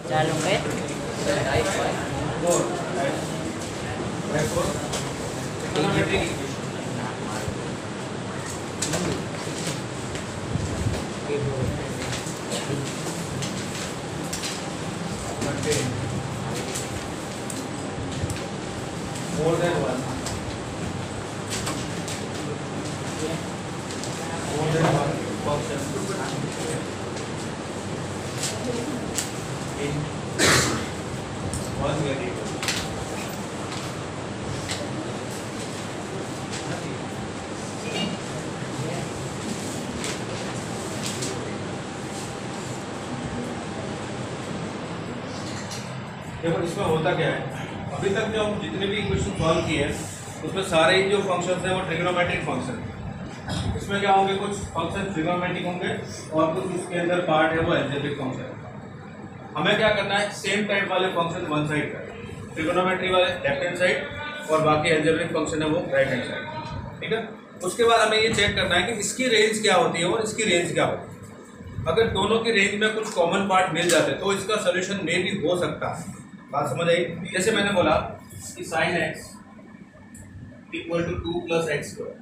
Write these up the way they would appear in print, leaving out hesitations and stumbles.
4 longket. 4 than 1. More than one function in one variable. देखो इसमें होता क्या है, अभी तक जो हम जितने भी क्वेश्चन सॉल्व किए हैं उसमें सारे ही जो फंक्शंस हैं वो ट्रिग्नोमेट्रिक फंक्शन है। इसमें क्या होंगे, कुछ फंक्शन ट्रिग्नोमेट्रिक होंगे और कुछ उसके अंदर पार्ट है वो अलजेब्रिक फंक्शन है। हमें क्या करना है, सेम टाइप वाले फंक्शन वन साइड का, ट्रिग्नोमेट्री वाले लेफ्ट हैंड साइड और बाकी अलजेब्रिक फंक्शन है वो राइट हैंड साइड। ठीक है, उसके बाद हमें ये चेक करना है कि इसकी रेंज क्या होती है और इसकी रेंज क्या होती है। अगर दोनों की रेंज में कुछ कॉमन पार्ट मिल जाते तो इसका सोल्यूशन मे भी हो सकता है। बात समझ आई? जैसे मैंने बोला कि sine x equal to 2 plus x square.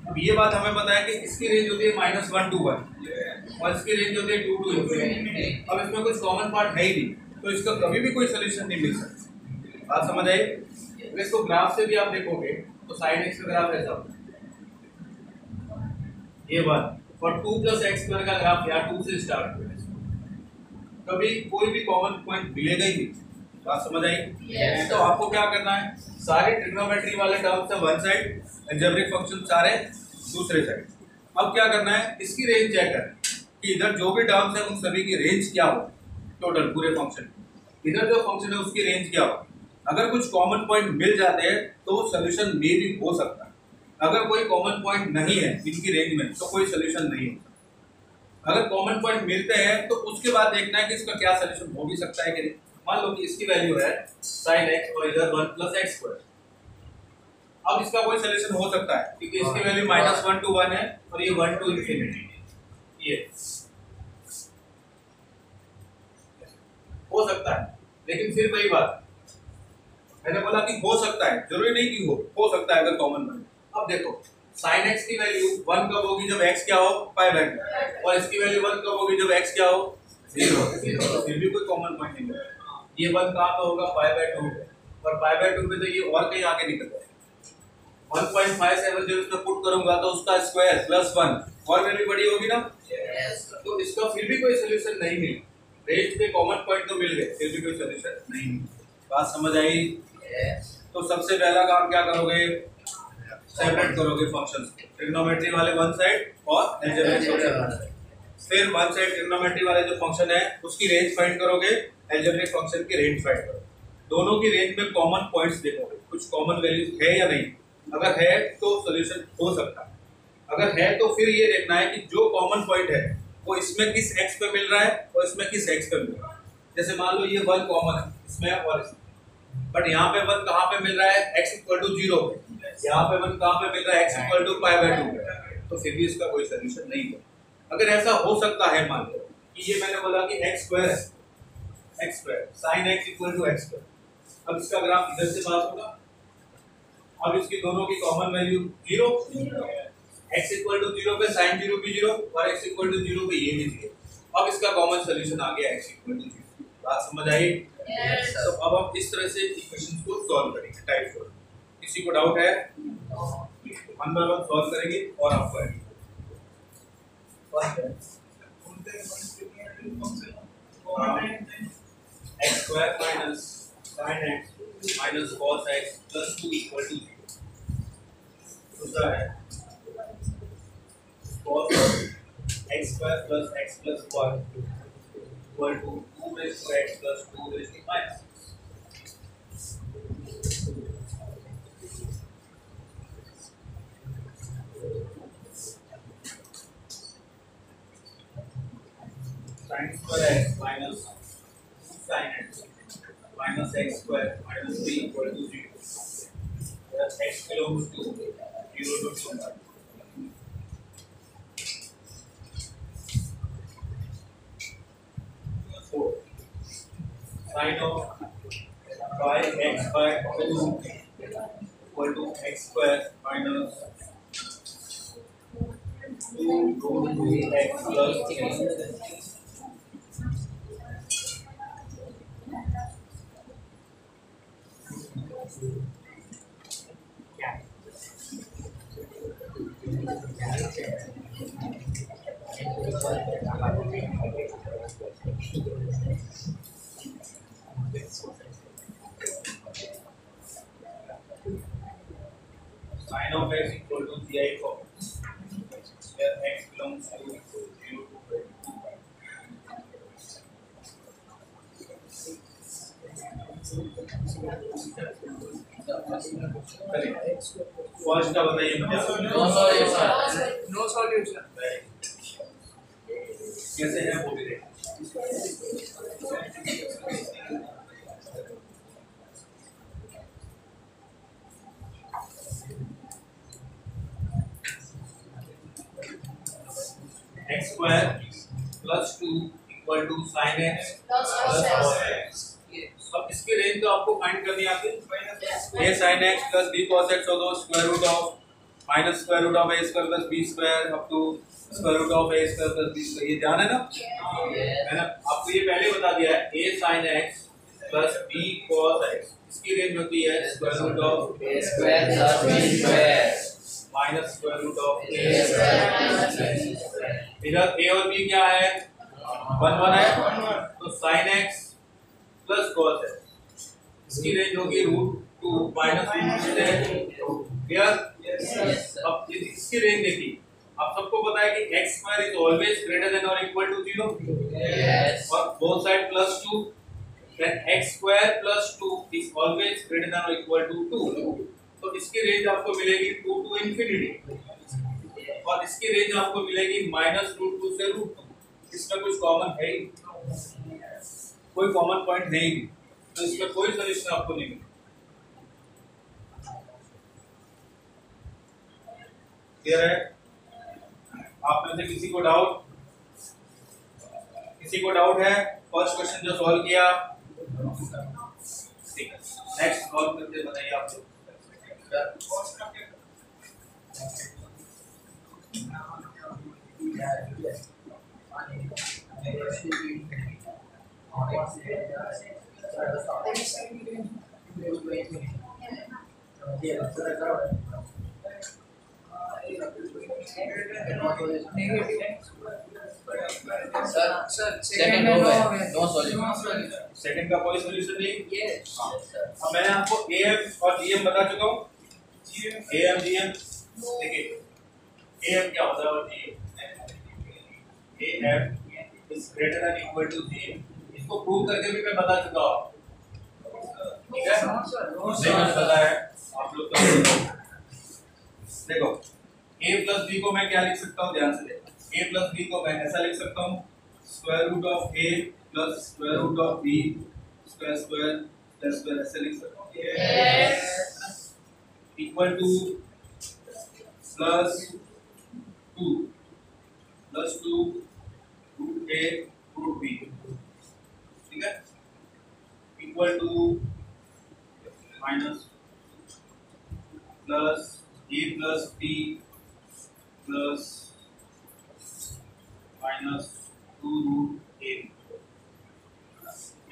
अब ये बात हमें पता है कि इसकी रेंज होती है -1 to 1 और इसकी रेंज होती है 2 to इंफिनिटी। अब इसमें कुछ कॉमन पार्ट है ही नहीं तो इसका कभी भी कोई सोल्यूशन नहीं मिल सकता। बात समझ आई? इसको ग्राफ से भी आप देखोगे तो साइन एक्स का ग्राफ ऐसा होता है, ये बात, और 2 प्लस एक्स स्क्वायर का ग्राफ यहाँ 2 से स्टार्ट हुआ है। कभी कोई भी कॉमन पॉइंट मिलेगा ही नहीं। बात समझ आई? तो आपको क्या करना है, सारे ट्रिग्नोमेट्री वाले टर्म्स है वन साइड, अलजेब्रिक फंक्शन सारे दूसरे साइड। अब क्या करना है, इसकी रेंज चेक करना कि इधर जो भी टर्म्स है उन सभी की रेंज क्या हो, टोटल पूरे फंक्शन, इधर जो फंक्शन है उसकी रेंज क्या हो। अगर कुछ कॉमन पॉइंट मिल जाते हैं तो सोल्यूशन मे भी हो सकता है। अगर कोई कॉमन पॉइंट नहीं है इनकी रेंज में तो कोई सोल्यूशन नहीं होता। अगर कॉमन पॉइंट मिलते हैं तो उसके बाद देखना है कि इसका क्या सोल्यूशन हो भी सकता है कि नहीं। मान लो कि इसकी वैल्यू है sin x और इधर 1 प्लस एक्स स्क्वायर। अब इसका कोई सोल्यूशन हो सकता है क्योंकि इसकी वैल्यू -1 to 1 है और ये 1 to इंफिनिटी ये हो सकता है। लेकिन फिर वही बात, मैंने बोला कि हो सकता है, जरूरी नहीं कि हो सकता है अगर कॉमन बने। अब देखो sin x की वैल्यू 1 कब होगी, जब x क्या हो पाई बाय 2, और इसकी वैल्यू 1 कब होगी, जब x क्या हो 0। फिर भी कोई कॉमन पॉइंट नहीं है। ये 1 कहाँ पे होगा पाई बाय 2 और पाई बाय 2 पे तो ये और कहीं आगे निकल जाएगा। 1.57 जब इसमें पुट करूंगा तो उसका स्क्वायर प्लस 1 और वैल्यू बड़ी होगी ना। तो इसका फिर भी कोई सोल्यूशन नहीं मिला। रेंज पे कॉमन पॉइंट तो मिल गए फिर भी कोई सोल्यूशन नहीं मिला। बात समझ आई? तो सबसे पहला काम क्या करोगे, सेपरेट करोगे फंक्शंस, ट्रिग्नोमेट्री वाले वन साइड और अलजेब्रिक फंक्शन वन साइड। फिर वन साइड ट्रिग्नोमेट्री वाले जो फंक्शन है उसकी रेंज फाइंड करोगे, अलजेब्रिक फंक्शन की रेंज फाइंड करोगे। दोनों की रेंज में कॉमन पॉइंट्स देखोगे, कुछ कॉमन वैल्यूज है या नहीं। अगर है तो सोल्यूशन हो सकता है, अगर है तो फिर ये देखना है कि जो कॉमन पॉइंट है वो इसमें किस x पे मिल रहा है और इसमें किस x पे मिल रहा है। जैसे मान लो ये 1 कॉमन है इसमें और इसमें, बट यहाँ पे 1 कहाँ पे मिल रहा है, x इक्वल टू 0 पे। यहाँ पे 1 कहाँ पे मिल रहा है, x equal to pi by 2 पे। तो फिर भी इसका कोई सोल्यूशन नहीं है। अगर ऐसा हो सकता है, मान लो कि ये मैंने बोला कि x स्क्वायर है, x square sin x equal to x square. अब इसका ग्राफ इधर से पास होगा। अब इसकी दोनों की common value 0, x equal to 0 पे sin 0 भी 0 और x इक्वल टू 0 पे ये भी 0। अब इसका कॉमन सोल्यूशन आ गया x इक्वल टू 0। बात समझ आई? तो अब हम इस तरह से इक्वेशंस को सॉल्व करेंगे टाइप 4। किसी को डाउट है? वन बाय वन सॉल्व करेंगे और आपको x square minus sin x minus cos x plus 2 equal to 0। दूसरा है cos x square plus x plus 1 equal to 2 raise to x plus 2 raise to minus. sin square x minus sin x minus x square minus 3 equal to 0. Where x belongs to 0 to 2. Sine of by x by 2 equal to x square minus 2 root x plus sin of x equal to ci of x, where x belongs to 0 to 2 pi. First का बताइए मुझे। No solution. कैसे है वो भी देखिए। x square plus 2 equal to sin x plus cos x। अब इसकी रेंज तो आपको फाइंड करनी आती है। a sin x plus b cos x होगा square root of minus square root of a square plus b square up to square root of a square plus b square. ये ध्यान है ना? है ना? आपको ये पहले बता दिया है a sin x plus b cos x इसकी रेंज होती है square root of a square plus b square minus square root of a square. इधर a और b क्या है? 1 1 है, तो sin x plus cos x इसकी रेंज होगी √2 माइनस √2 क्लियर? अब इसकी रेंज देखिए, आप सबको पता है कि x square is always greater than और इक्वल टू 0 और both side plus 2, then x square plus 2 is always greater than और इक्वल टू 2। तो इसकी रेंज आपको मिलेगी 2 टू इंफिनिटी और इसकी रेंज आपको मिलेगी माइनस √2 से √2। इसमें कुछ कॉमन है ही, कोई कॉमन पॉइंट है ही नहीं, तो इसमें कोई सॉल्यूशन आपको नहीं मिलेगा। क्लियर है? आप में से किसी को डाउट है? फर्स्ट क्वेश्चन जो सॉल्व किया ठीक है, नेक्स्ट सॉल्व करके बताइए आप लोग। सेकंड हो गया, नो सॉल्यूशन। सेकंड का कोई सॉल्यूशन नहीं। अब मैंने आपको AM और GM बता चुका हूँ। AM GM देखिए, AM क्या होता है और AM is greater than equal to GM। इसको प्रूव करके भी मैं बता चुका हूँ, ठीक है? नहीं मुझे पता है, आप लोग देखो a प्लस b को मैं क्या लिख सकता हूँ, ध्यान से देखो। a प्लस b को मैं ऐसा लिख सकता हूँ square root of a plus square root of b square square plus square, ऐसे लिख सकता हूँ equal to plus 2 root a root b, ठीक है, equal to minus plus a plus b plus minus 2 root a।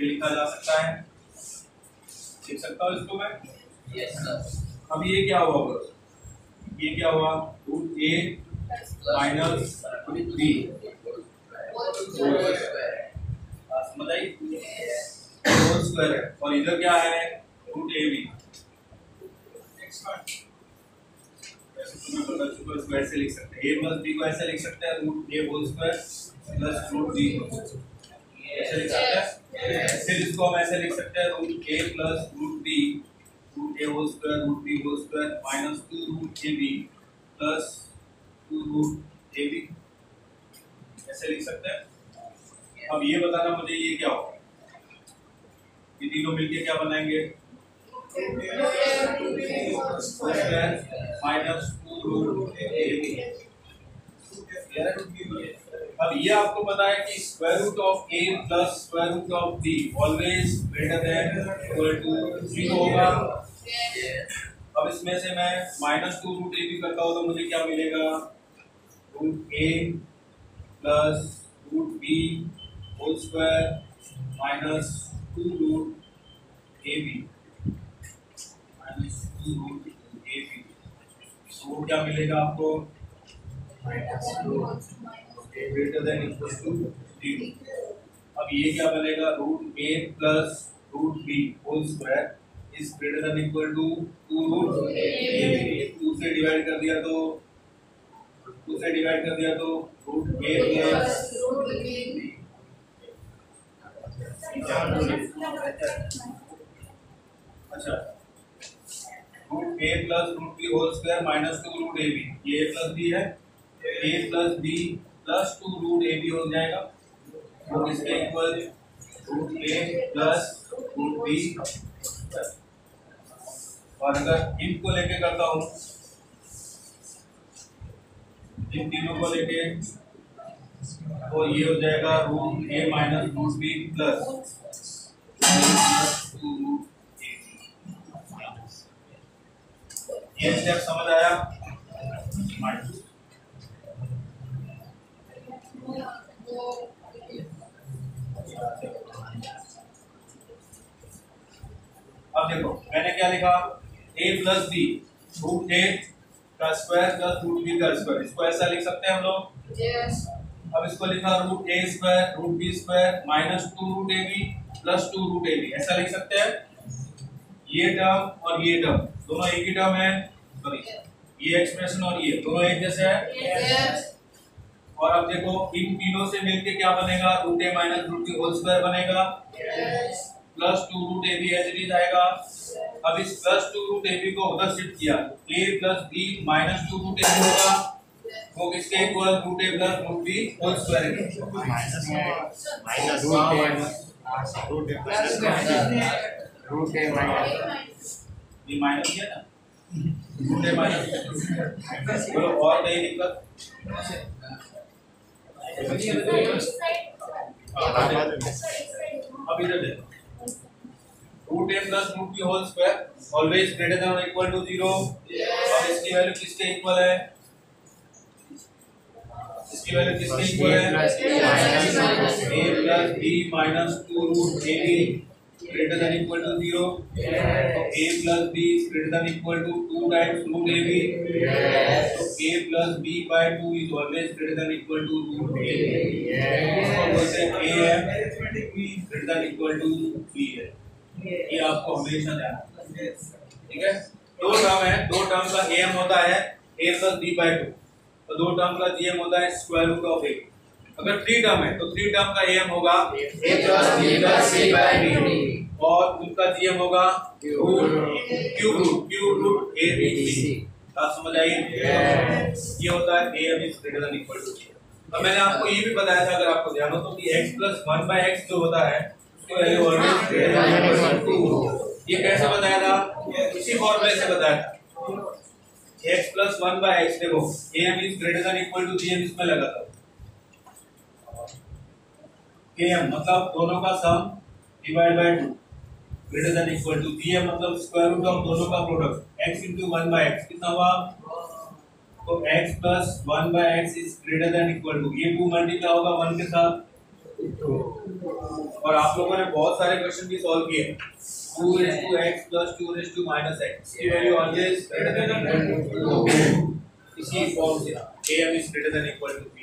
ये लिखा जा सकता है, लिख सकता हूँ इसको मैं? Yes sir. अब ये क्या हुआ? ये क्या हुआ? रूट a माइनस 3 समझ आई? होल स्क्वायर है और इधर क्या है? रूट a भी। इसको ऐसे लिख सकते हैं, a प्लस b को ऐसे लिख सकते हैं root a whole square plus root b ऐसे लिख सकते हैं। फिर इसको हम ऐसे लिख सकते हैं root a plus root b root a whole square root b whole square minus 2 root a b plus 2 root a b ऐसे लिख सकते हैं। अब ये बताना मुझे ये क्या होगा, ये तीनों मिलके क्या बनाएंगे? Minus 2 root a b। अब ये आपको पता है कि square root of a plus square root of b always greater than equal to 0 होगा। अब इसमें से मैं -2 रूट a भी करता हूँ तो मुझे क्या मिलेगा, root a plus root b whole square minus 2 root a b minus 2 root a b। तो क्या मिलेगा आपको, ग्रेटर देन इक्वल टू 0। अब ये क्या बनेगा, root a plus root b whole square is greater than equal to 2 root a। 2 से divide कर दिया तो रूट a प्लस अच्छा root a plus root b whole square minus 2 root a b, ये a प्लस b है, a plus b plus 2 root a b हो जाएगा, वो किसके equal, root a plus root b। और अगर इन को लेके करता हूँ, इन तीनों को लेके तो ये हो जाएगा root a minus root b plus 2 root a। ये स्टेप समझ आया। अब देखो मैंने क्या लिखा, a plus b root a का स्क्वायर प्लस रूट b का स्क्वायर, इसको ऐसा लिख सकते हैं हम लोग। yes. अब इसको लिखा root a square root b square minus 2 root a b plus 2 root a b, ऐसा लिख सकते हैं। ये टर्म और ये टर्म दोनों एक ही टर्म है, सॉरी ये एक्सप्रेशन और ये दोनों एक जैसे है। yes. और अब देखो इन तीनों से मिलके क्या बनेगा, root a minus root b whole square बनेगा, yes. Plus 2 root a b as it is आएगा। अब इस प्लस 2 रूट a b को उधर शिफ्ट किया, a plus b minus 2 root a b होगा, वो किसके equal, root a plus root b whole square के माइनस रूट a माइनस ये माइनस किया ना, रूट a माइनस, बोलो और नहीं दिक्कत। अब इधर देखो, root a plus root b whole square always greater than और इक्वल टू 0। और इसकी वैल्यू किसके इक्वल है, इसकी वैल्यू किसके इक्वल है, a plus b minus 2 root a b greater than equal to 0। तो a plus b greater than equal to 2 टाइम्स रूट a b, तो a plus b by 2 is always greater than equal to root a। इसको बोलते हैं a है greater than equal to b है, ये आपको हमेशा ध्यान रखना है। ठीक है, दो टर्म है, दो टर्म का am होता है a प्लस b बाय 2, तो दो टर्म का gm होता है स्क्वायर रूट ऑफ a। अगर 3 टर्म है तो 3 टर्म का am होगा a plus b plus c by b, और उनका gm होगा cube root a b c। आप समझ आइए, ये होता है a is greater than equal to c। अब मैंने आपको ये भी बताया था, अगर आपको ध्यान हो तो, कि x प्लस 1 बाय x जो होता है उसकी value always greater than equal to. ये कैसे बताया था, इसी फॉर्मूले से बताया था, x प्लस 1 बाय x, देखो am is greater than equal to gm, इसमें लगा था km मतलब दोनों का sum divide by 2 greater than equal to, gm मतलब स्क्वायर रूट ऑफ दोनों का product, x into 1 by x कितना हुआ, तो x plus 1 by x is greater than equal to, ये 2 मल्टीप्लाई होगा 1 के साथ। और आप लोगों ने बहुत सारे क्वेश्चन भी सॉल्व किए, 2 raised to x plus 2 raised to minus x की value always greater than equal to, इसी फॉर्म से am is greater than equal to b।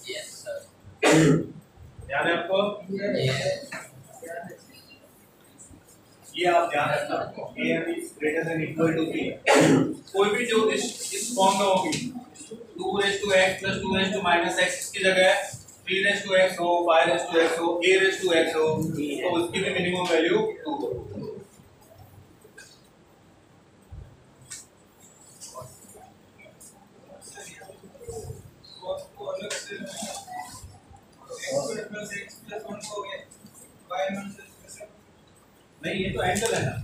Yes sir, ध्यान है आपको, ये आप ध्यान रखना, am is greater than equal to b। कोई भी जो इस फॉर्म में होगी, 2 raised to x plus 2 raised to minus x की जगह 3 raised to x हो, 5 raised to x हो, a raised to x हो, तो उसकी भी मिनिमम वैल्यू 2 हो। नहीं, ये तो एंगल है ना,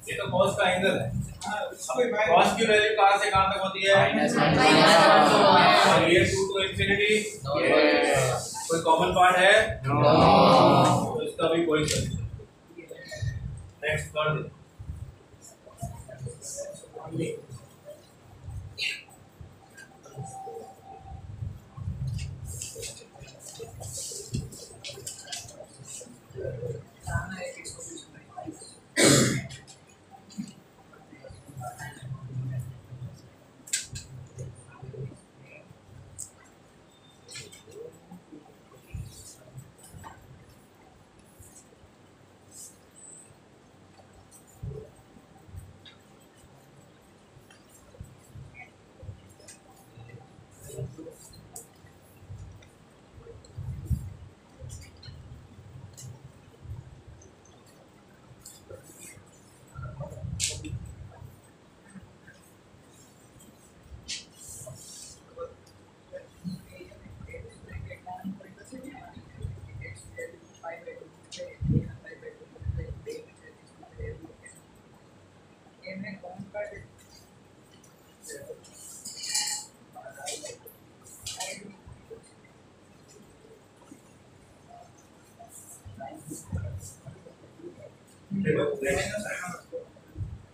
ये तो कॉस का एंगल है। cos की वैल्यू कहां से कहां तक होती है? और ये 2 to infinity, कोई कॉमन पार्ट है? तो इसका भी कोई सॉल्यूशन। नेक्स्ट कर दे।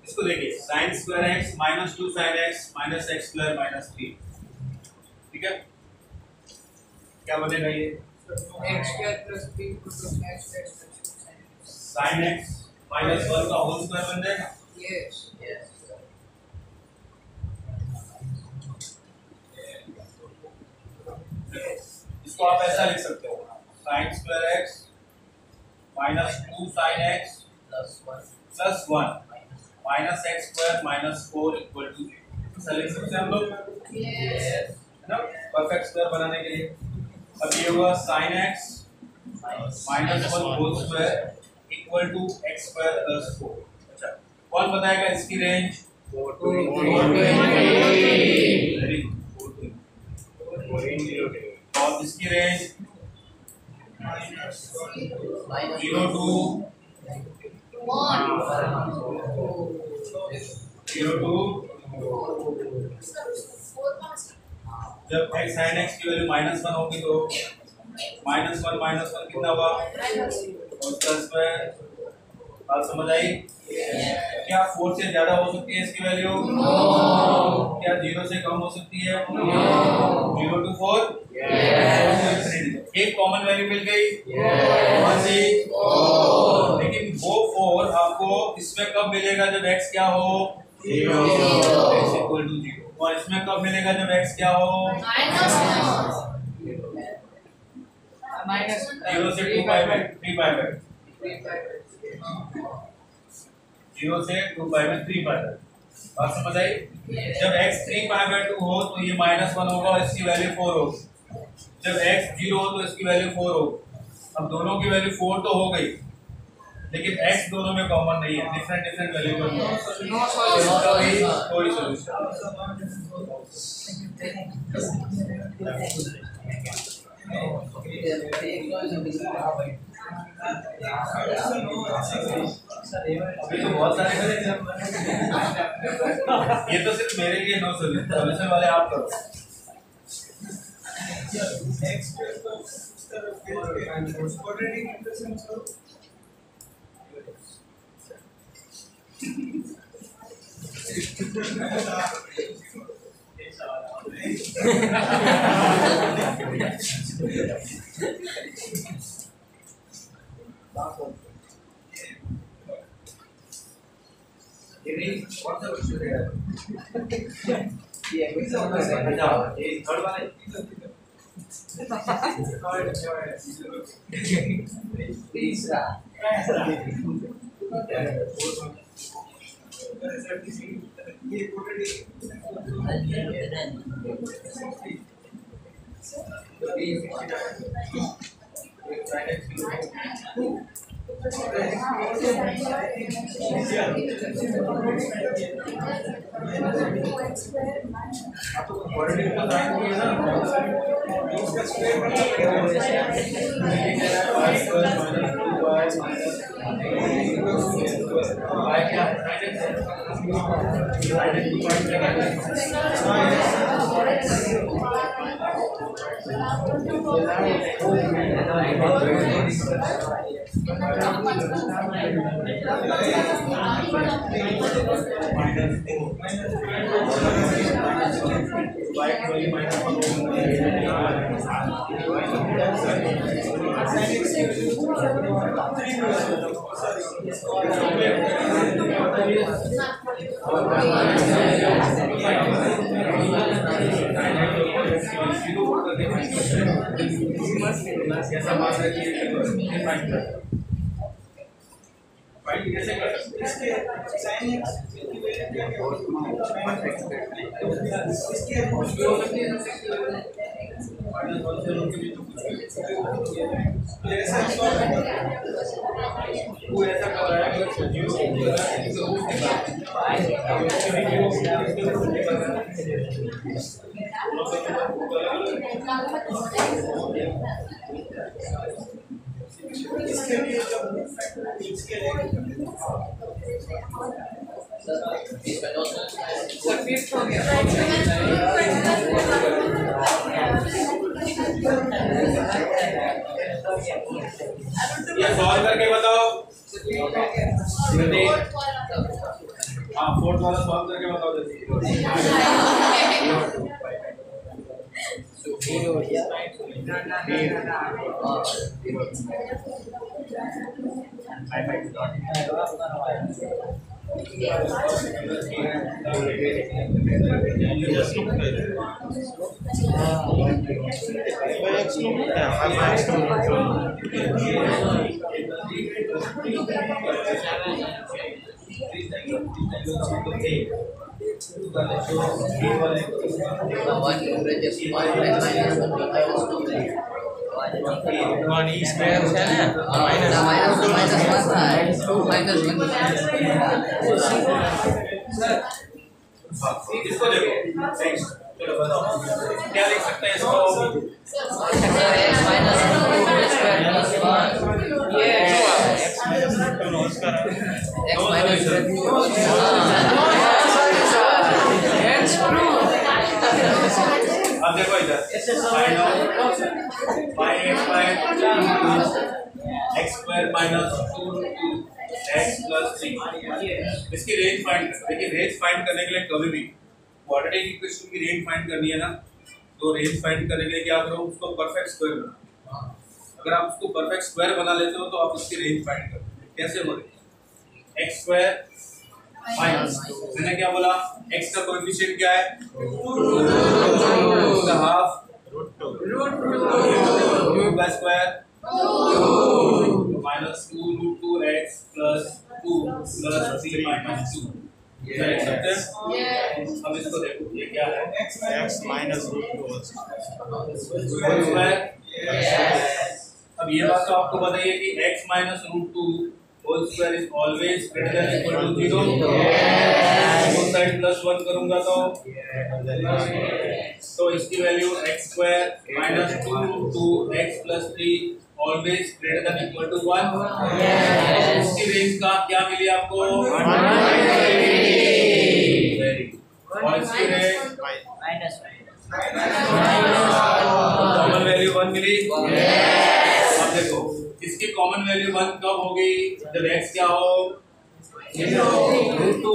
इसको देखिए, sin square x minus 2 sin x minus x square minus 3, ठीक है? क्या बनेगा ये? x square plus 3 sin x minus 1 का होल स्क्वायर बन जाएगा। यस यस इसको आप ऐसा लिख सकते हो, sin square x minus 2 sin x plus 1 minus x square minus 4 equal to 0। ऐसा लिख सकते हैं हम लोग, यस है ना? परफेक्ट स्क्वायर बनाने के लिए अब ये हुआ sin x minus 1 whole square equal to x square plus 4। अच्छा, कौन बताएगा इसकी रेंज? 4 to वेरी गुड, 4 और इसकी रेंज 0 to 0 to जब x sin x की वैल्यू -1 होगी तो -1 कितना हुआ? उसका स्क्वायर। बात समझ आई? क्या 4 से ज्यादा हो सकती है इसकी वैल्यू? क्या 0 से कम हो सकती है? 0 to 4 एक कॉमन वैल्यू मिल गई, कौन सी? लेकिन वो 4 आपको इसमें कब मिलेगा? जब x क्या हो? 0 और इसमें कब मिलेगा? जब x क्या हो? माइनस 0 से 2 पाई में 3 पाई में 0 से 2 पाई में 3 पाई। बात समझ आई? जब x 3 पाई में 2 हो तो ये -1 होगा और इसकी वैल्यू 4 होगी। जब x 0 हो तो इसकी वैल्यू 4 होगी। अब दोनों की वैल्यू 4 तो हो गई, लेकिन x दोनों में कॉमन नहीं है, डिफरेंट वैल्यू पर नो सॉल्यूशन कोई सॉल्यूशन। अभी तो बहुत सारे करेंगे, ये तो सिर्फ मेरे लिए नो सॉल्यूशन वाले आप करो। तीसरा कैसे कर सकते ये सॉल्व करके बताओ। हाँ, फोर्थ वाला सॉल्व करके बताओ जल्दी। इसको देखो, चलो बताओ क्या लिख सकते हैं इसको? अब देखो इधर x square minus 2x plus 3 इसकी रेंज फाइंड कर। देखिए रेंज फाइंड करने के लिए कभी भी क्वाड्रेटिक इक्वेशन की रेंज फाइंड करनी है ना, तो रेंज फाइंड करने के लिए क्या करो, उसको परफेक्ट स्क्वायर बनाओ। अगर आप उसको परफेक्ट स्क्वायर बना लेते हो तो आप उसकी रेंज फाइंड करो। कैसे बोले? x स्क्वायर माइनस, मैंने क्या बोला, x का कोएफिशिएंट क्या है? उसका हाफ क्यूब का square minus 2√2x plus 2 plus 3 minus 2। ये लिख सकते हैं। अब इसको देखो, ये क्या है? x minus √2 square. अब ये बात तो आपको बताइए कि x minus √2 whole square is always greater than equal to 0। Both side plus 1 करूंगा तो इसकी value x square minus 2√2x plus 3 always greater than equal to 1। इसकी रेंज का क्या मिली आपको? 180। Very good. और इसकी रेंज कॉमन वैल्यू 1 मिली। अब देखो इसकी कॉमन वैल्यू 1 कब होगी? जब x क्या हो? 0√2।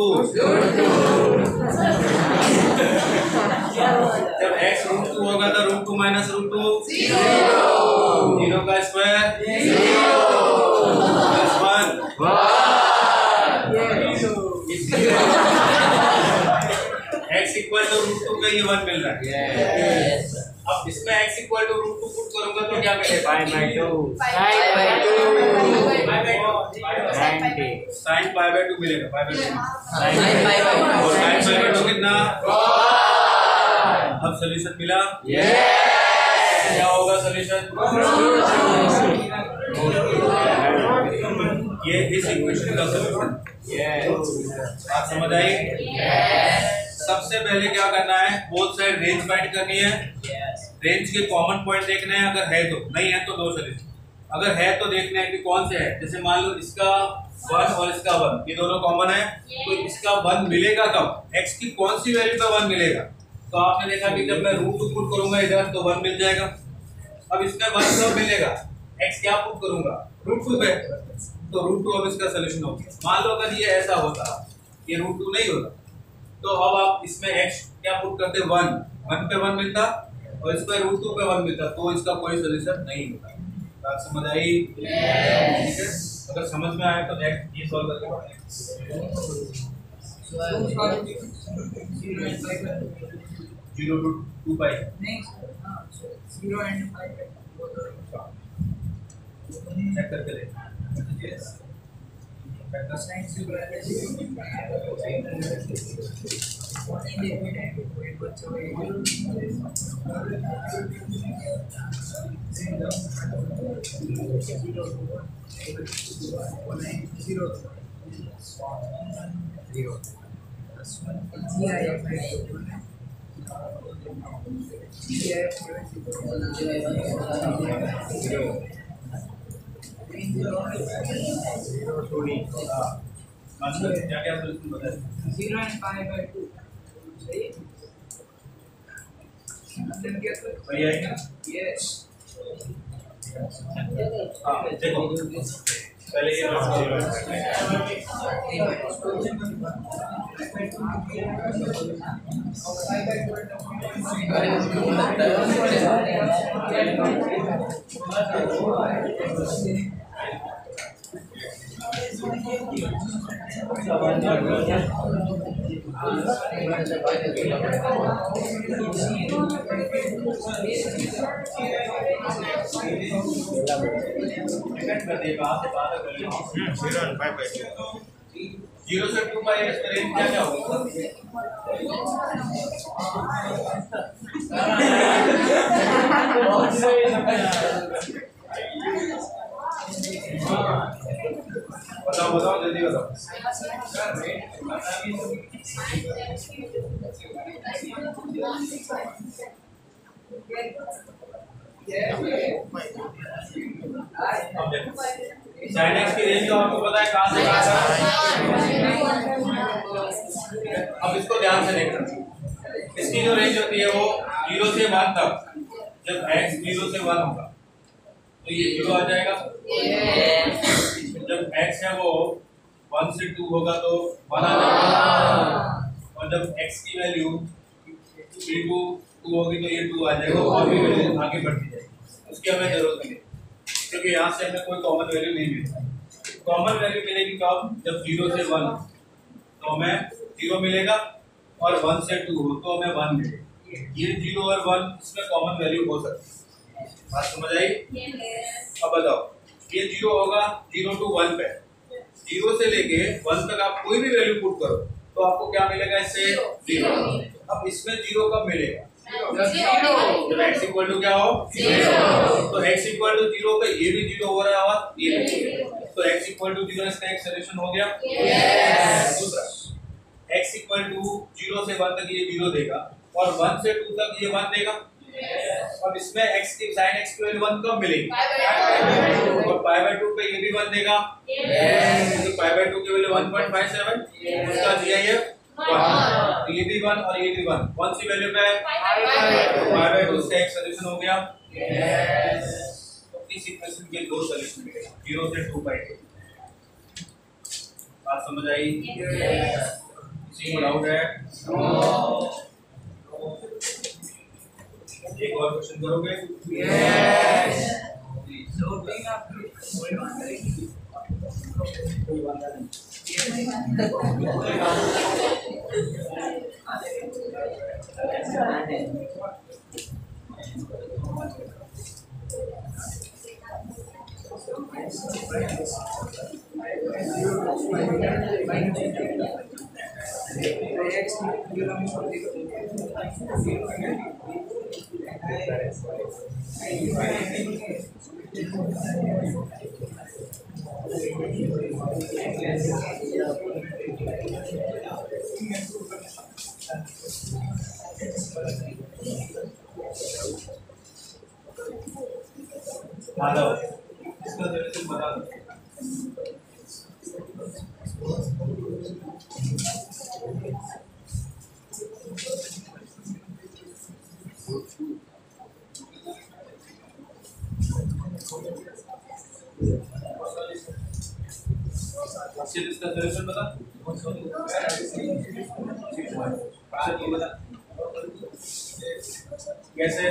जब x √2 होगा तो √2 माइनस √2 0 का square 0 plus 1 x equal to √2 का ये 1 मिल रहा है। अब इसमें x इक्वल टू √2 पुट करूंगा तो क्या मिलेगा? sin π/2 मिलेगा। sin π/2 कितना? अब सॉल्यूशन मिला? क्या होगा सॉल्यूशन? ये इस इक्वेशन का सॉल्यूशन। आप समझ आए? सबसे पहले क्या करना है, बोथ साइड रेंज फाइंड करनी है। रेंज के कॉमन पॉइंट देखने हैं, अगर है तो, नहीं है तो दो सॉल्यूशन। अगर है तो देखना है कि कौन से है। जैसे मान लो इसका 1 और इसका 1 ये दोनों कॉमन है, तो इसका 1 मिलेगा कब? x की कौन सी वैल्यू पे 1 मिलेगा? तो आपने देखा कि जब मैं √2 पुट करूंगा इधर तो 1 मिल जाएगा। अब इसमें 1 कब मिलेगा? x क्या पुट करूंगा? √2 पे, तो √2 अब इसका सॉल्यूशन हो गया। मान लो अगर ये ऐसा होता, ये √2 नहीं होता, तो अब आप इसमें x क्या पुट करते? 1 पे 1 मिलता और इसमें √2 पे 1 मिलता, तो इसका कोई सॉल्यूशन नहीं होता। बात समझ आई? ठीक है, अगर समझ में आया तो नेक्स्ट ये सॉल्व करके पढ़ेंगे। 0 to 2 pi चेक करके देखना। क्या क्या सॉल्यूशन बताए? 0 and pi by 2 सही है? सही है क्या? Yes. हाँ देखो पहले ये जीरो से 2 पाई इसका रेंज क्या क्या होगा? बताओ जल्दी बताओ। साइन एक्स की रेंज तो आपको पता है कहाँ से कहाँ तक। अब इसको ध्यान से देखना, इसकी जो रेंज होती है वो 0 से 1 तक। जब x 0 से 1 होगा तो ये 0 आ जाएगा। जब x है वो 1 से 2 होगा तो 1 आ जाएगा। और जब x की वैल्यू 2 होगी तो ये 2 आ जाएगा और भी वैल्यू आगे बढ़ती जाएगी। उसकी हमें जरूरत नहीं, क्योंकि यहाँ से हमें कोई कॉमन वैल्यू नहीं मिलता। कॉमन वैल्यू मिलेगी कब? जब 0 से 1 तो हमें 0 मिलेगा और 1 से 2 हो तो हमें 1 मिलेगा। ये 0 और 1 इसमें कॉमन वैल्यू हो सकती है। बात समझ आई? अब बताओ, ये 0 होगा 0 to 1 पे। 0 से लेके 1 तक आप कोई भी वैल्यू पुट करो तो आपको क्या मिलेगा? इससे 0। अब इसमें 0 कब मिलेगा? जब x इक्वल टू क्या हो? 0। तो x इक्वल टू 0 पे ये भी 0 हो रहा है और ये भी 0। तो x इक्वल टू 0 इसका एक सॉल्यूशन हो गया। दूसरा, x इक्वल टू 0 से 1 तक ये 0 देगा और 1 से 2 तक ये 1 देगा। अब इसमें x की sin x की वैल्यू 1 कब मिलेगी? और pi by 2 पे ये भी 1 देगा। तो pi by 2 की वैल्यू 1.57, उसका GIF 1। तो ये भी 1 और ये भी 1। कौन सी वैल्यू पे? pi by 2 से एक सॉल्यूशन हो गया। तो इस इक्वेशन के दो सॉल्यूशन मिले 0 से 2 pi। बात समझ आई? किसी को डाउट है? एक और क्वेश्चन करोगे? यस। फिर इसका सॉल्यूशन बता। कैसे?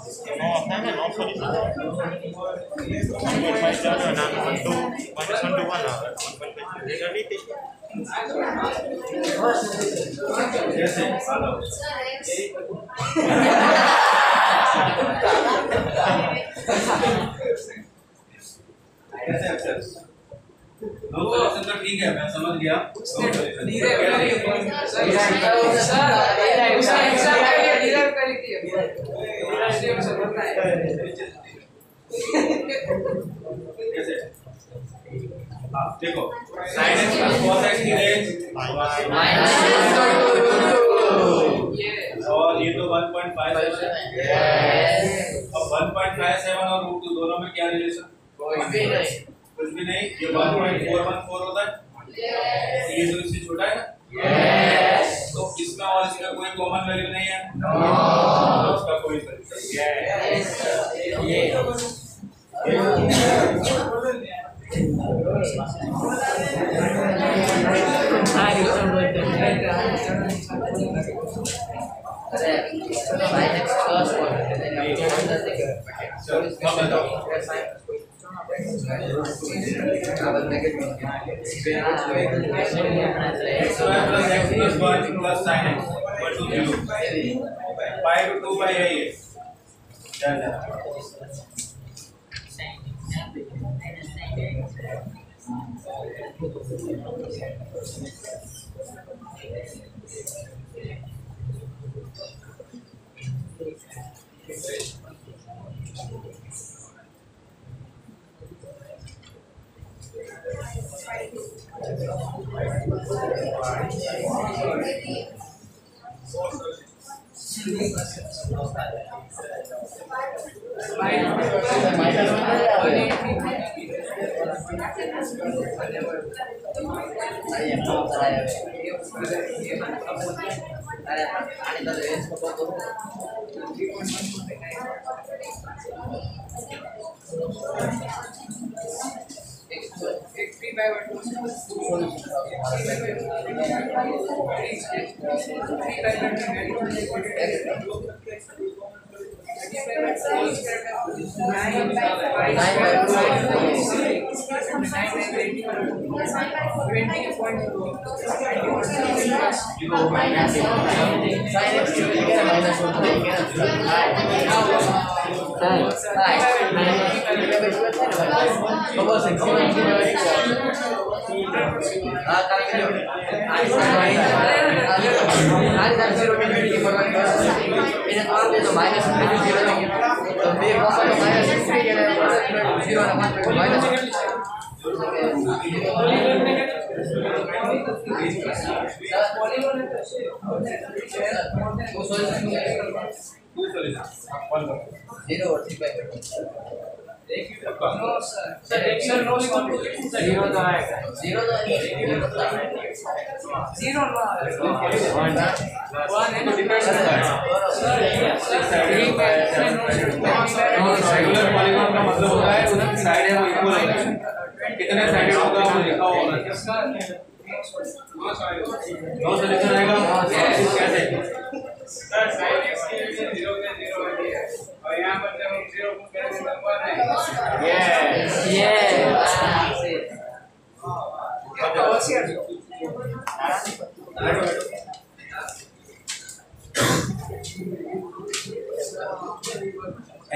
No, no, no solution. 1.5 7 and 1 to -1 to 1. 1.5. कैसे? कैसे अक्षर? नो सॉल्यूशन तो ठीक है, मैं समझ गया। कैसे? देखो sin x plus cos x की रेंज और ये तो 1.57 अब 1.57 और √2 दोनों में क्या रिलेशन? कुछ भी नहीं। ये 1.414 होता है, ये तो इससे छोटा है ना। तो इसमें और इसका कोई कॉमन वैल्यू नहीं है। तो उसका कोई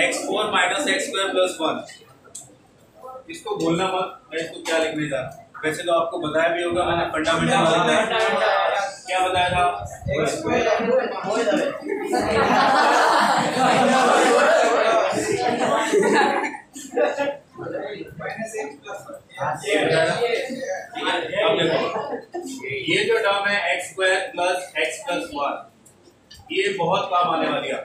x4 minus x square plus 1 इसको बोलना मत, मैं इसको क्या लिखने जा रहा हूँ। वैसे तो आपको बताया भी होगा, मैंने फंडामेंटल क्या बताया था। ये जो टर्म है x square plus x plus 1 ये बहुत काम आने वाली है,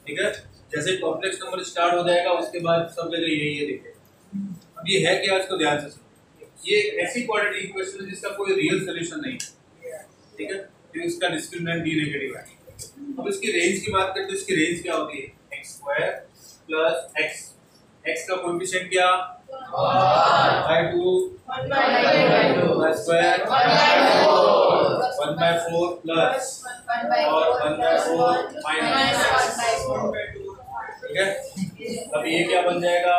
ठीक है। जैसे कॉम्प्लेक्स नंबर स्टार्ट हो जाएगा उसके बाद सब जगह यही है, देखिए। अब ये है क्या, इसको ध्यान से सुनो। ये ऐसी क्वाड्रेटिक इक्वेशन है जिसका कोई रियल सॉल्यूशन नहीं है, ठीक है, तो इसका डिस्क्रिमिनेंट b नेगेटिव है। अब इसकी रेंज की बात करते हैं, इसकी रेंज क्या होती है, x² प्लस x, x का कोएफिशिएंट क्या 1/2 स्क्वायर 1/4 प्लस और 1/4 माइनस, ठीक है। अब ये क्या बन जाएगा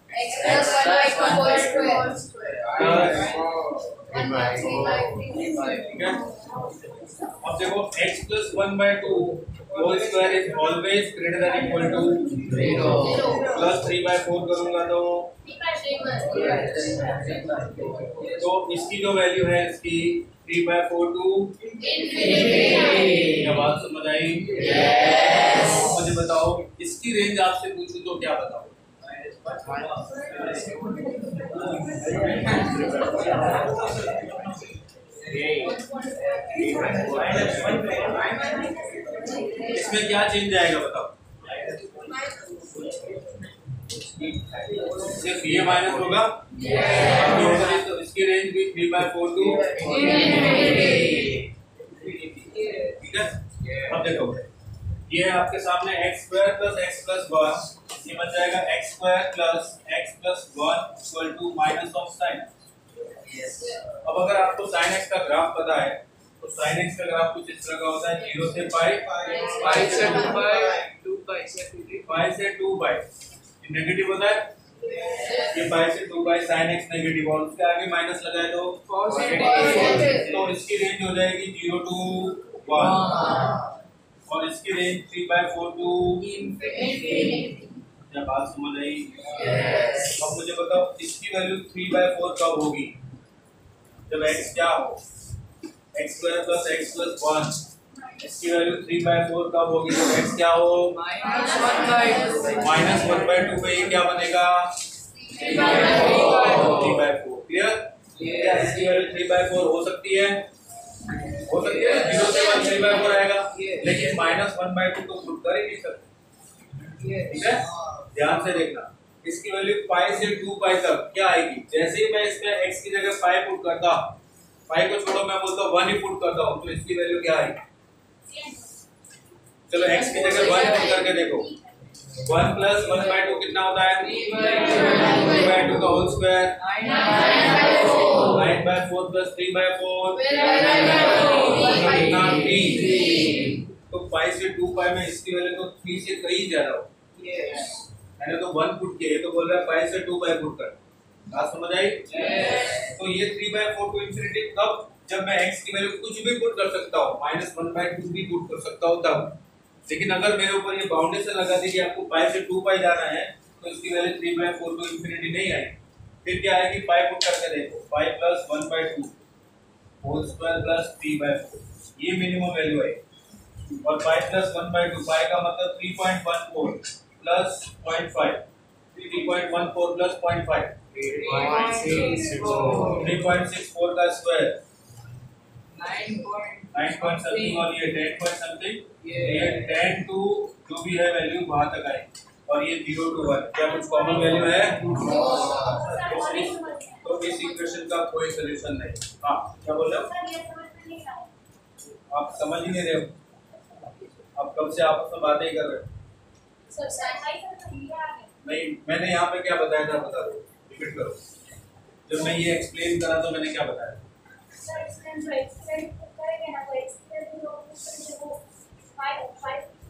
x प्लस ठीक है। अब देखो x plus 1/2 whole square is always greater than equal to 0 plus 3/4 करूंगा तो इसकी जो वैल्यू है इसकी 3/4 टू क्या बात समझ आई? मुझे बताओ इसकी रेंज आपसे पूछूं तो क्या बताओ? इसमें क्या चेंज आएगा बताओ? सिर्फ ये माइनस होगा तो इसकी रेंज भी 3/4 टू ठीक है। अब देखो ये है आपके सामने x² प्लस x प्लस 1, ये बन जाएगा x² plus x plus 1 equal to minus of sign. अब अगर आपको sin x का ग्राफ पता है तो sin x का ग्राफ कुछ इस तरह का होता है 0 से पाई, पाई से 2 पाई, 2 पाई से 2 पाई से 2 पाई, ये नेगेटिव होता है, ये पाई से 2 पाई sin x नेगेटिव और उसके आगे माइनस लगाए तो पॉजिटिव, तो इसकी रेंज हो जाएगी 0 to 1 और इसकी रेंज 3/4 टू इंफिनिटी। क्या बात समझ आई? अब मुझे बताओ इसकी वैल्यू 3/4 कब होगी? जब x क्या हो x² प्लस x प्लस 1, इसकी वैल्यू 3/4 कब होगी? जब x क्या हो -1/2 पे ये क्या बनेगा 3/4। क्लियर? क्या इसकी वैल्यू 3/4 हो सकती है? हो सकती है 0 से 1 3/4 आएगा, लेकिन -1/2 तो प्रूव कर ही नहीं सकते, ठीक है। ध्यान से देखना इसकी वैल्यू पाई से 2 पाई तक क्या आएगी? जैसे ही मैं इसमें x की जगह पाई पुट करता, पाई को छोड़ो मैं बोलता हूं 1 ही पुट करता हूं तो इसकी वैल्यू क्या आएगी? चलो x की जगह 1 पुट करके देखो 1 प्लस 1/2 कितना होता है 3/2 का होल स्क्वायर 9/4 प्लस 3/4 कितना 3, तो पाई से 2 पाई में इसकी वैल्यू तो 3 से कहीं ज्यादा हो। मैंने तो 1 पुट किया, ये तो बोल रहा है पाई से 2 पाई पुट कर। बात समझ आई? तो ये 3/4 टू इंफिनिटी कब? जब मैं x की वैल्यू कुछ भी पुट कर सकता हूँ, -1/2 भी पुट कर सकता हूँ तब। लेकिन अगर मेरे ऊपर ये बाउंडेशन लगा दी कि आपको पाई से 2 पाई जाना है तो इसकी वैल्यू 3/4 टू इंफिनिटी नहीं आएगी। फिर क्या आएगी? पाई पुट करके देखो pi plus 1/2 whole square plus 3/4, ये मिनिमम वैल्यू है। और पाई प्लस 1/2, पाई का मतलब 3.14 प्लस 0.5, 3.14 प्लस 0.5 3.64 का स्क्वायर 9 पॉइंट समथिंग और ये 10 पॉइंट समथिंग, ये 10 टू जो भी है वैल्यू वहां तक आई और ये 0 to 1 क्या कुछ कॉमन वैल्यू है? तो इस इक्वेशन का कोई सॉल्यूशन नहीं। हाँ क्या बोल रहे हो? आप समझ ही नहीं रहे हो, आप कब से आपस में बातें कर रहे हो। नहीं मैंने यहाँ पे क्या बताया था बता दो, रिपीट करो। जब मैं ये एक्सप्लेन करा तो मैंने क्या बताया?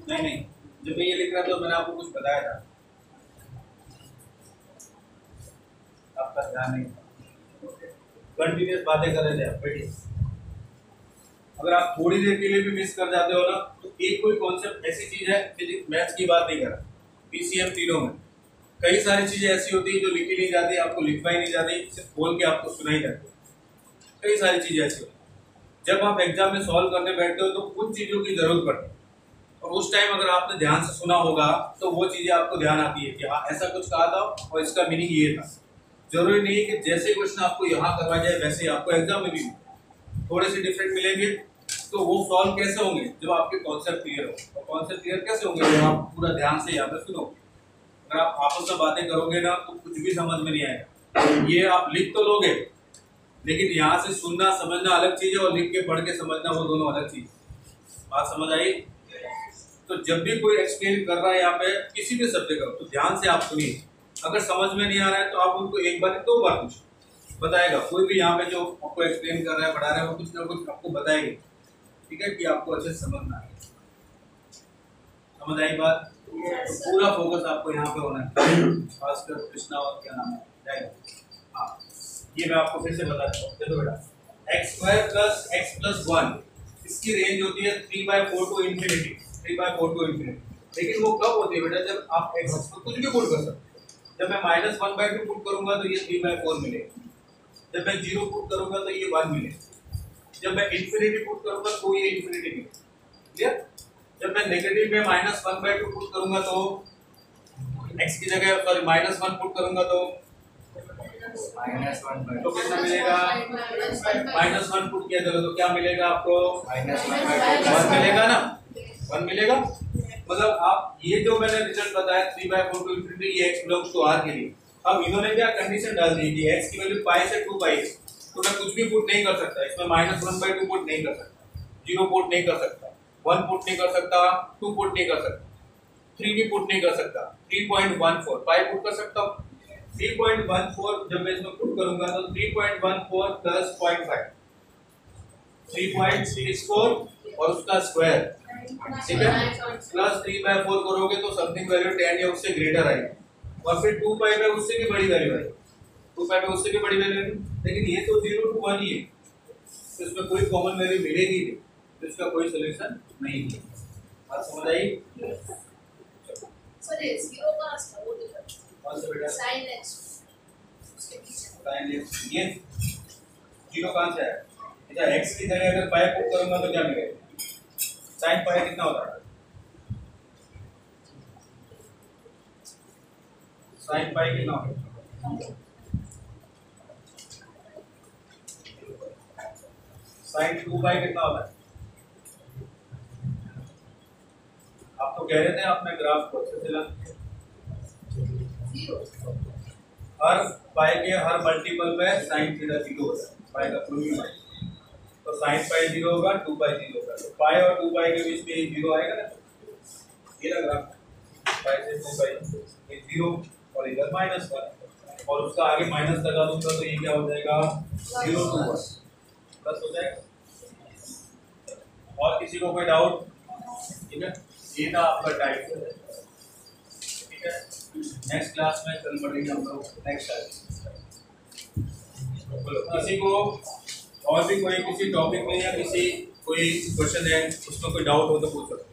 नहीं जब मैं ये लिख रहा था तो मैंने आपको कुछ बताया था, आपका ध्यान नहीं, कंटिन्यूअस बातें कर रहे थे आप। बैठिए, अगर आप थोड़ी देर के लिए भी मिस कर जाते हो ना तो एक कोई कॉन्सेप्ट ऐसी चीज है, फिजिक्स मैथ्स की बात नहीं कर रहा, पीसीएम तीनों में कई सारी चीजें ऐसी होती है जो लिखी नहीं जाती, आपको लिखवाई नहीं जाती, सिर्फ बोल के आपको सुनाई जाती। कई सारी चीजें ऐसी होती जब आप एग्जाम में सॉल्व करने बैठते हो तो कुछ चीजों की जरूरत पड़ती है और उस टाइम अगर आपने ध्यान से सुना होगा तो वो चीजें आपको ध्यान आती है कि हाँ ऐसा कुछ कहा था और इसका मीनिंग ये था। जरूरी नहीं कि जैसे क्वेश्चन आपको यहाँ करवाया जाए वैसे ही आपको एग्जाम में भी थोड़े से डिफरेंट मिलेंगे। तो वो सॉल्व कैसे होंगे? जब आपके कॉन्सेप्ट क्लियर हो। और कॉन्सेप्ट क्लियर कैसे होंगे? जब आप पूरा ध्यान से यहाँ पे सुनोगे। अगर आप आपस में बातें करोगे ना तो कुछ भी समझ में नहीं आएगा। ये आप लिख तो लोगे लेकिन यहाँ से सुनना समझना अलग चीज है और लिख के पढ़ के समझना वो दोनों अलग चीज। बात समझ आई? तो जब भी कोई एक्सप्लेन कर रहा है यहाँ पे किसी भी सब्जेक्ट का, तो ध्यान से आप सुनिए। अगर समझ में नहीं आ रहा है तो आप उनको एक बार दो बार पूछो, बताएगा। कोई भी यहाँ पे जो आपको एक्सप्लेन कर रहा है, पढ़ा रहा है, वो कुछ ना कुछ आपको बताएंगे, ठीक है, कि आपको अच्छे से समझना है। समझ आई बात? तो पूरा फोकस आपको यहाँ पे होना है, खासकर कृष्णा और क्या नाम है, हाँ, ये मैं आपको फिर से बताता हूँ। देखो बेटा, x² प्लस x प्लस 1 इसकी रेंज होती है 3/4 टू इंफिनिटी, 3/4 टू इंफिनिटी। लेकिन वो कब होती है बेटा? जब आप x को कुछ भी पुट कर सकते हो। जब मैं -1/2 पुट करूंगा तो ये 3/4 मिलेगा। जब मैं 0 पुट करूंगा तो ये 1 मिलेगा। जब मैं इंफिनिटी पुट करूंगा तो ये इंफिनिटी मिलेगा। क्लियर? जब मैं नेगेटिव में -1/2 पुट करूंगा तो x की जगह सॉरी -1 पुट करूंगा तो -1/2 तो कितना मिलेगा? -1 पुट किया चलो तो क्या मिलेगा आपको? -1/2 1 मिलेगा ना, 1 मिलेगा। मतलब आप ये जो मैंने रिजल्ट बताया 3/4 टू इंफिनिटी, ये x बिलोंग्स टू r के लिए। अब इन्होंने क्या कंडीशन डाल दी कि x की वैल्यू पाई से 2 पाई, तो मैं कुछ भी पुट नहीं कर सकता इसमें। -1/2 पुट नहीं कर सकता, 0 पुट नहीं कर सकता, 1 पुट नहीं कर सकता, 2 पुट नहीं कर सकता, 3 भी पुट नहीं कर सकता, 3.14 5 पुट कर सकता हूँ। 3.14 जब मैं इसमें पुट करूंगा तो 3.14 प्लस 0.5 3.64 और उसका स्क्वायर, ठीक है, प्लस 3/4 करोगे तो समथिंग वैल्यू 10 या उससे ग्रेटर आएगी। और फिर 2 पाई में उससे भी बड़ी वैल्यू आएगी, 2 पाई में उससे भी बड़ी वैल्यू आएगी। लेकिन ये तो 0 to 1 ही है, तो इसमें कोई कॉमन वैल्यू मिलेगी नहीं, तो इसका कोई सॉल्यूशन नहीं है। बात समझ आई? सर ये 0 का रास्ता वो देखो, कौन सा बेटा? sin x उसके पीछे sin x, ये 0 कहां से आया? अच्छा, x की जगह अगर पाई पुट करूंगा तो क्या मिलेगा? sin पाई कितना होता है? sin पाई कितना होता है? sin 2 पाई कितना होता है? आप तो कह रहे थे आपने ग्राफ को अच्छे से लगा, 0 हर पाई के हर मल्टीपल पे sin थीटा 0 होता है, पाई का कोई भी पाई, तो sin पाई 0 होगा, 2 पाई 0 होगा, तो पाई और 2 पाई के बीच में 0 आएगा ना। ये लग रहा पाई से 2 पाई ये 0 और इधर -1 और उसका आगे माइनस लगा दूंगा तो ये क्या हो जाएगा? 0 to 1 प्लस हो जाएगा। और किसी को कोई डाउट? ठीक है, ये था आपका टाइप, ठीक है। नेक्स्ट क्लास में कल पढ़ेंगे हम लोग नेक्स्ट टाइप। किसी को और भी कोई किसी टॉपिक में या किसी कोई क्वेश्चन है उसमें कोई डाउट हो तो पूछ सकते हैं।